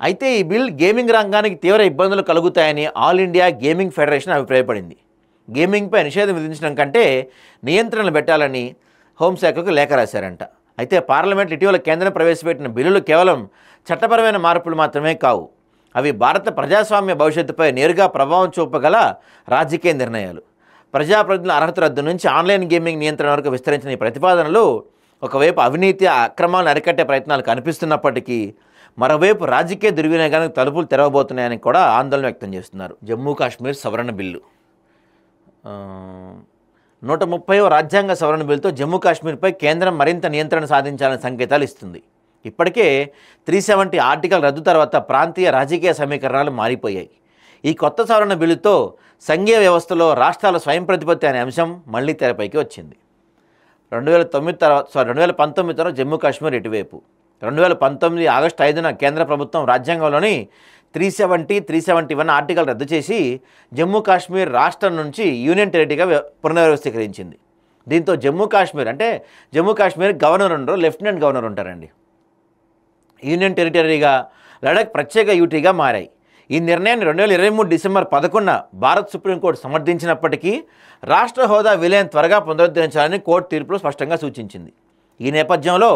అయితే ఈ bill gaming రంగానికి తీవ్ర ఇబ్బందులు కలుగుతాయని ఆల్ ఇండియా గేమింగ్ ఫెడరేషన్ అభిప్రాయపడింది. గేమింగ్పై నిషేధం విధించడం కంటే నియంత్రణలు పెట్టాలని హోంశాఖకు లేఖ రాశారంట. అయితే పార్లమెంట్ ఇటీవల కేంద్రం ప్రవేశపెట్టిన బిల్లులు కేవలం చట్టపరమైన మార్పులు మాత్రమే కావు. అవి భారత ప్రజాస్వామ్య భవిష్యత్తుపై నేరుగా ప్రభావం చూపగల రాజకీయ నిర్ణయాలు. ప్రజాప్రతినిధుల అర్హత రద్దు నుంచి ఆన్లైన్ గేమింగ్ నియంత్రణ వరకు విస్తరించిన ఈ ప్రతిపాదనలు ఒకవైపు అవినీతి అక్రమాలను అరికట్టే ప్రయత్నాలు కనిపిస్తున్నప్పటికీ మరోవైపు రాజకీయ దుర్వినియోగానికి తలుపులు తెరవబోతున్నాయని కూడా ఆందోళన వ్యక్తం చేస్తున్నారు. జమ్మూ కాశ్మీర్ సవరణ బిల్లు 130వ రాజ్యాంగ సవరణ బిల్లుతో జమ్మూ కాశ్మీర్పై కేంద్రం మరింత నియంత్రణ సాధించాలని సంకేతాలు ఇస్తుంది. ఇప్పటికే 370 ఆర్టికల్ రద్దు తర్వాత ప్రాంతీయ రాజకీయ సమీకరణాలు మారిపోయాయి. ఈ కొత్త సవరణ బిల్లుతో సంఘీయ వ్యవస్థలో రాష్ట్రాల స్వయం ప్రతిపత్తి అనే అంశం మళ్లీ తెరపైకి వచ్చింది. 2019 తర్వాత జమ్మూ కాశ్మీర్ ఇటువైపు 2019 ఆగస్టు 5న కేంద్ర ప్రభుత్వం రాజ్యాంగంలోని 370, 371 ఆర్టికల్ రద్దు చేసి జమ్మూ కాశ్మీర్ రాష్ట్రం నుంచి యూనియన్ టెరిటరీగా పునర్వ్యవస్థీకరించింది. దీంతో జమ్మూ కాశ్మీర్ గవర్నర్ ఉండరు, లెఫ్టినెంట్ గవర్నర్ ఉంటారండి. యూనియన్ టెరిటరీగా లడాక్ ప్రత్యేక యూటీగా మారాయి. ఈ నిర్ణయాన్ని 2023 డిసెంబర్ 11న భారత్ సుప్రీంకోర్టు సమర్థించినప్పటికీ రాష్ట్ర హోదా విలయం త్వరగా పునరుద్ధరించాలని కోర్టు తీర్పులో స్పష్టంగా సూచించింది. ఈ నేపథ్యంలో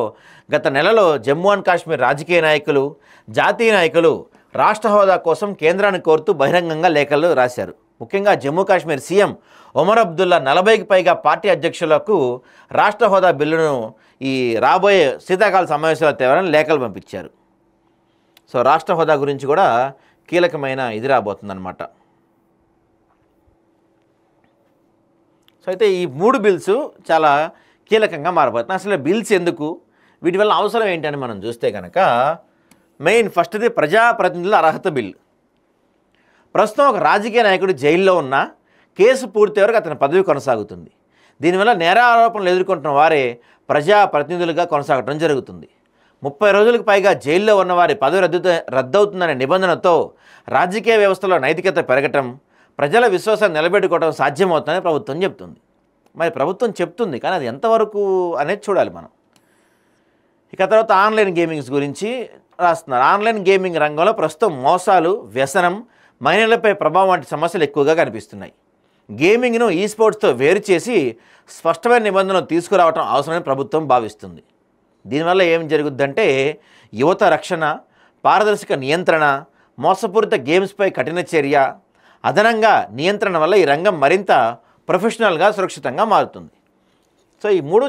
గత నెలలో జమ్మూ అండ్ కాశ్మీర్ రాజకీయ నాయకులు, జాతీయ నాయకులు రాష్ట్ర హోదా కోసం కేంద్రాన్ని కోరుతూ బహిరంగంగా లేఖలు రాశారు. ముఖ్యంగా జమ్మూ కాశ్మీర్ సీఎం ఒమర్ అబ్దుల్లా 40కి పైగా పార్టీ అధ్యక్షులకు రాష్ట్ర హోదా బిల్లును ఈ రాబోయే శీతాకాల సమావేశాలు తేవాలని లేఖలు పంపించారు. సో రాష్ట్ర హోదా గురించి కూడా కీలకమైన ఇది రాబోతుందన్నమాట. సో అయితే ఈ 3 బిల్స్ చాలా కీలకంగా మారబోతున్నాయి. అసలు బిల్స్ ఎందుకు, వీటి వల్ల అవసరం ఏంటని మనం చూస్తే కనుక మెయిన్ ఫస్ట్ది ప్రజాప్రతినిధుల అర్హత బిల్. ప్రస్తుతం ఒక రాజకీయ నాయకుడు జైల్లో ఉన్న కేసు పూర్తి వరకు అతని పదవి కొనసాగుతుంది. దీనివల్ల నేర ఆరోపణలు ఎదుర్కొంటున్న వారే ప్రజాప్రతినిధులుగా కొనసాగడం జరుగుతుంది. 30 రోజులకు పైగా జైల్లో ఉన్న వారి పదవి రద్దవుతుందనే నిబంధనతో రాజకీయ వ్యవస్థలో నైతికత పెరగటం, ప్రజల విశ్వాసాన్ని నిలబెట్టుకోవడం సాధ్యమవుతుందని ప్రభుత్వం చెప్తుంది. మరి ప్రభుత్వం చెప్తుంది, కానీ అది ఎంతవరకు అనేది చూడాలి మనం. ఇక తర్వాత ఆన్లైన్ గేమింగ్స్ గురించి రాస్తున్నారు. ఆన్లైన్ గేమింగ్ రంగంలో ప్రస్తుతం మోసాలు, వ్యసనం, మైనర్లపై ప్రభావం వంటి సమస్యలు ఎక్కువగా కనిపిస్తున్నాయి. గేమింగ్ను ఈ స్పోర్ట్స్తో వేరు చేసి స్పష్టమైన నిబంధనలు తీసుకురావడం అవసరమని ప్రభుత్వం భావిస్తుంది. దీనివల్ల ఏం జరుగుద్దంటే యువత రక్షణ, పారదర్శక నియంత్రణ, మోసపూరిత గేమ్స్పై కఠిన చర్య, అదనంగా నియంత్రణ వల్ల ఈ రంగం మరింత ప్రొఫెషనల్గా, సురక్షితంగా మారుతుంది. సో ఈ 3